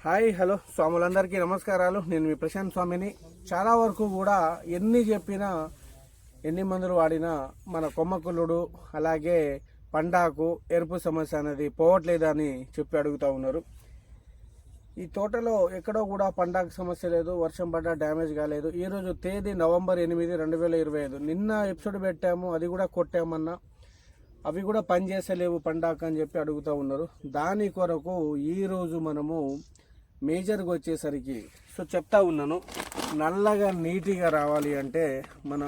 Hi hello స్వాములందరికీ నమస్కారాలు. నేను మీ ప్రశాంత్ స్వామిని. చాలా వరకు కూడా ఎన్ని చెప్పినా ఎన్ని మందులు వాడినా మన కొమ్మకుల్లుడు అలాగే పండాకు ఎరుపు సమస్య అనేది పోవట్లేదని చెప్పి అడుగుతూ ఉన్నారు. ఈ తోటలో ఎక్కడో కూడా పండాకు సమస్య లేదు, వర్షం పడ్డా డ్యామేజ్ కాలేదు. ఈరోజు తేదీ నవంబర్ 8, 2025. నిన్న ఎపిసోడ్ పెట్టాము, అది కూడా కొట్టామన్నా, అవి కూడా పనిచేసలేవు పండాకు అని చెప్పి అడుగుతూ ఉన్నారు. దాని కొరకు ఈరోజు మనము మేజర్గా వచ్చేసరికి చెప్తా ఉన్నాను, నల్లగా నీట్గా రావాలి అంటే మన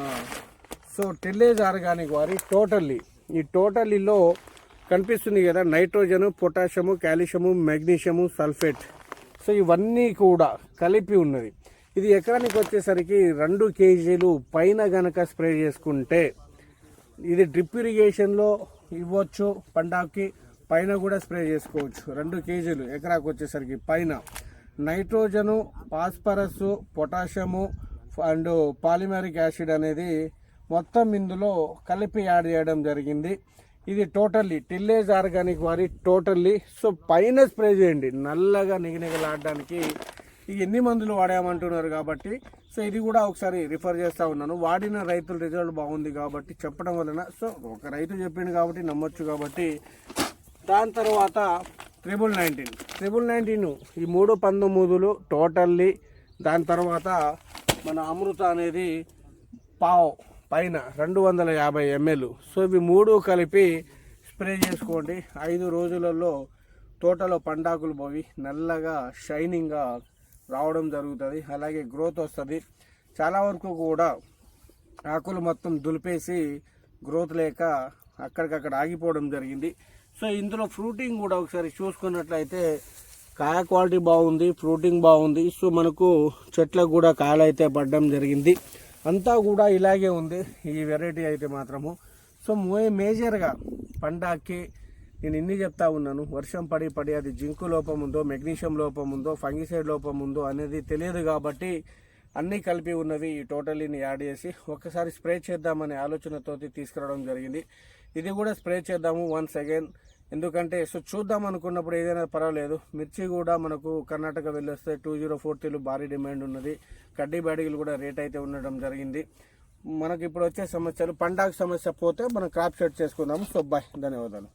టెల్లేజ్ ఆర్గానిక్ వారి ఈ టోటల్లీలో కనిపిస్తుంది కదా, nitrogen, potassium, calcium, magnesium, sulphate, ఇవన్నీ కూడా కలిపి ఉన్నది. ఇది ఎకరానికి వచ్చేసరికి 2 కేజీలు పైన గనక స్ప్రే చేసుకుంటే, ఇది డ్రిప్ ఇరిగేషన్లో ఇవ్వచ్చు, పండాకి పైన కూడా స్ప్రే చేసుకోవచ్చు. 2 కేజీలు ఎకరాకు వచ్చేసరికి పైన nitrogen, phosphorus, potassium and polymeric acid అనేది మొత్తం ఇందులో కలిపి యాడ్ చేయడం జరిగింది. ఇది టిల్లేజ్ ఆర్గానిక్ వారి పైన స్ప్రే చేయండి, నల్లగా నిగనిగలాడడానికి. ఎన్ని మందులు వాడామంటున్నారు కాబట్టి ఇది కూడా ఒకసారి రిఫర్ చేస్తూ ఉన్నాను. వాడిన రైతుల రిజల్ట్ బాగుంది కాబట్టి చెప్పడం వలన ఒక రైతు చెప్పిండు కాబట్టి నమ్మొచ్చు. కాబట్టి దాని తర్వాత 1919 ఈ 319 టోటల్లీ. దాని తర్వాత మన అమృత అనేది పావు పైన 250 ml. ఇవి 3 కలిపి స్ప్రే చేసుకోండి. 5 రోజులలో తోటలో పండాకులు పోయి నల్లగా షైనింగ్గా రావడం జరుగుతుంది. అలాగే గ్రోత్ వస్తుంది. చాలా వరకు కూడా ఆకులు మొత్తం దులిపేసి గ్రోత్ లేక అక్కడికక్కడ ఆగిపోవడం జరిగింది. ఇందులో ఫ్రూటింగ్ కూడా ఒకసారి చూసుకున్నట్లయితే కాయ క్వాలిటీ బాగుంది, ఫ్రూటింగ్ బాగుంది. మనకు చెట్లకు కూడా కాయలు అయితే పడడం జరిగింది. అంతా కూడా ఇలాగే ఉంది ఈ వెరైటీ అయితే మాత్రము. మేజర్గా పండాకి నేను ఇన్ని చెప్తా ఉన్నాను. వర్షం పడి అది జింకు లోపం ఉందో, మెగ్నీషియం లోపం ఉందో, ఫంగిసైడ్ లోపం ఉందో అనేది తెలియదు. కాబట్టి అన్నీ కలిపి ఉన్నవి ఈ టోటలీని యాడ్ చేసి ఒకసారి స్ప్రే చేద్దామనే ఆలోచనతో తీసుకురావడం జరిగింది. ఇది కూడా స్ప్రే చేద్దాము వన్స్ అగైన్. ఎందుకంటే చూద్దాం అనుకున్నప్పుడు ఏదైనా పర్వాలేదు. మిర్చి కూడా మనకు కర్ణాటక వెళ్ళొస్తే 2040 భారీ డిమాండ్ ఉన్నది. కడ్డీ బ్యాడీలు కూడా రేట్ అయితే ఉండడం జరిగింది. మనకి ఇప్పుడు వచ్చే సమస్యలు పండాకు సమస్య పోతే మనం క్రాప్ సెట్ చేసుకుందాము. బాయ్, ధన్యవాదాలు.